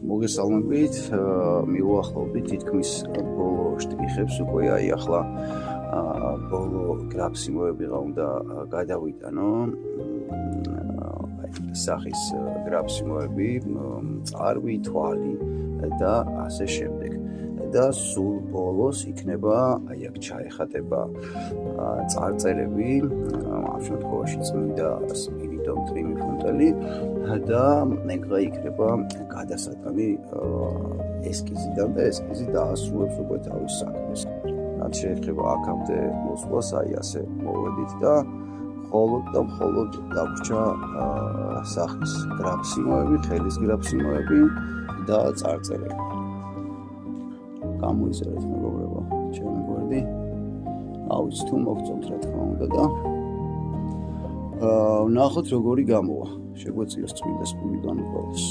მოგესალმებით, მივუახლოვდით თითქმის ბოლო შტრიხებს უკვე აი ახლა ბოლო გრაფსიმოებიღა უნდა გადავიტანო სახის გრაფსიმოები, წარვი, თვალი და ასე შემდეგ. და სულ ბოლოს იქნება აი აქ ჩაეხატება წარწერები, ამ შემთხვევაში წმინდა სპირიდონ ტრიმიფუნტელი და ნეგრა იქნება გადასატანი ესკიზიდან და ესკიზი დაასრულებს უკვე თავის საქმეს. რაც შეეხება აქამდე მოსვლას, აი ასე მოვედით და მხოლოდ დაგვრჩა სახის გრაფსიმოები, ხელის გრაფსიმოები და წარწერები. გამოიზარეთ მეგობრებო, ჩემი გვერდი. ავიც თუ მოგწონთ რა თქმა უნდა და ვნახოთ როგორი გამოვა. შეგვეციოს წმინდა სპირიდონი ყოველს.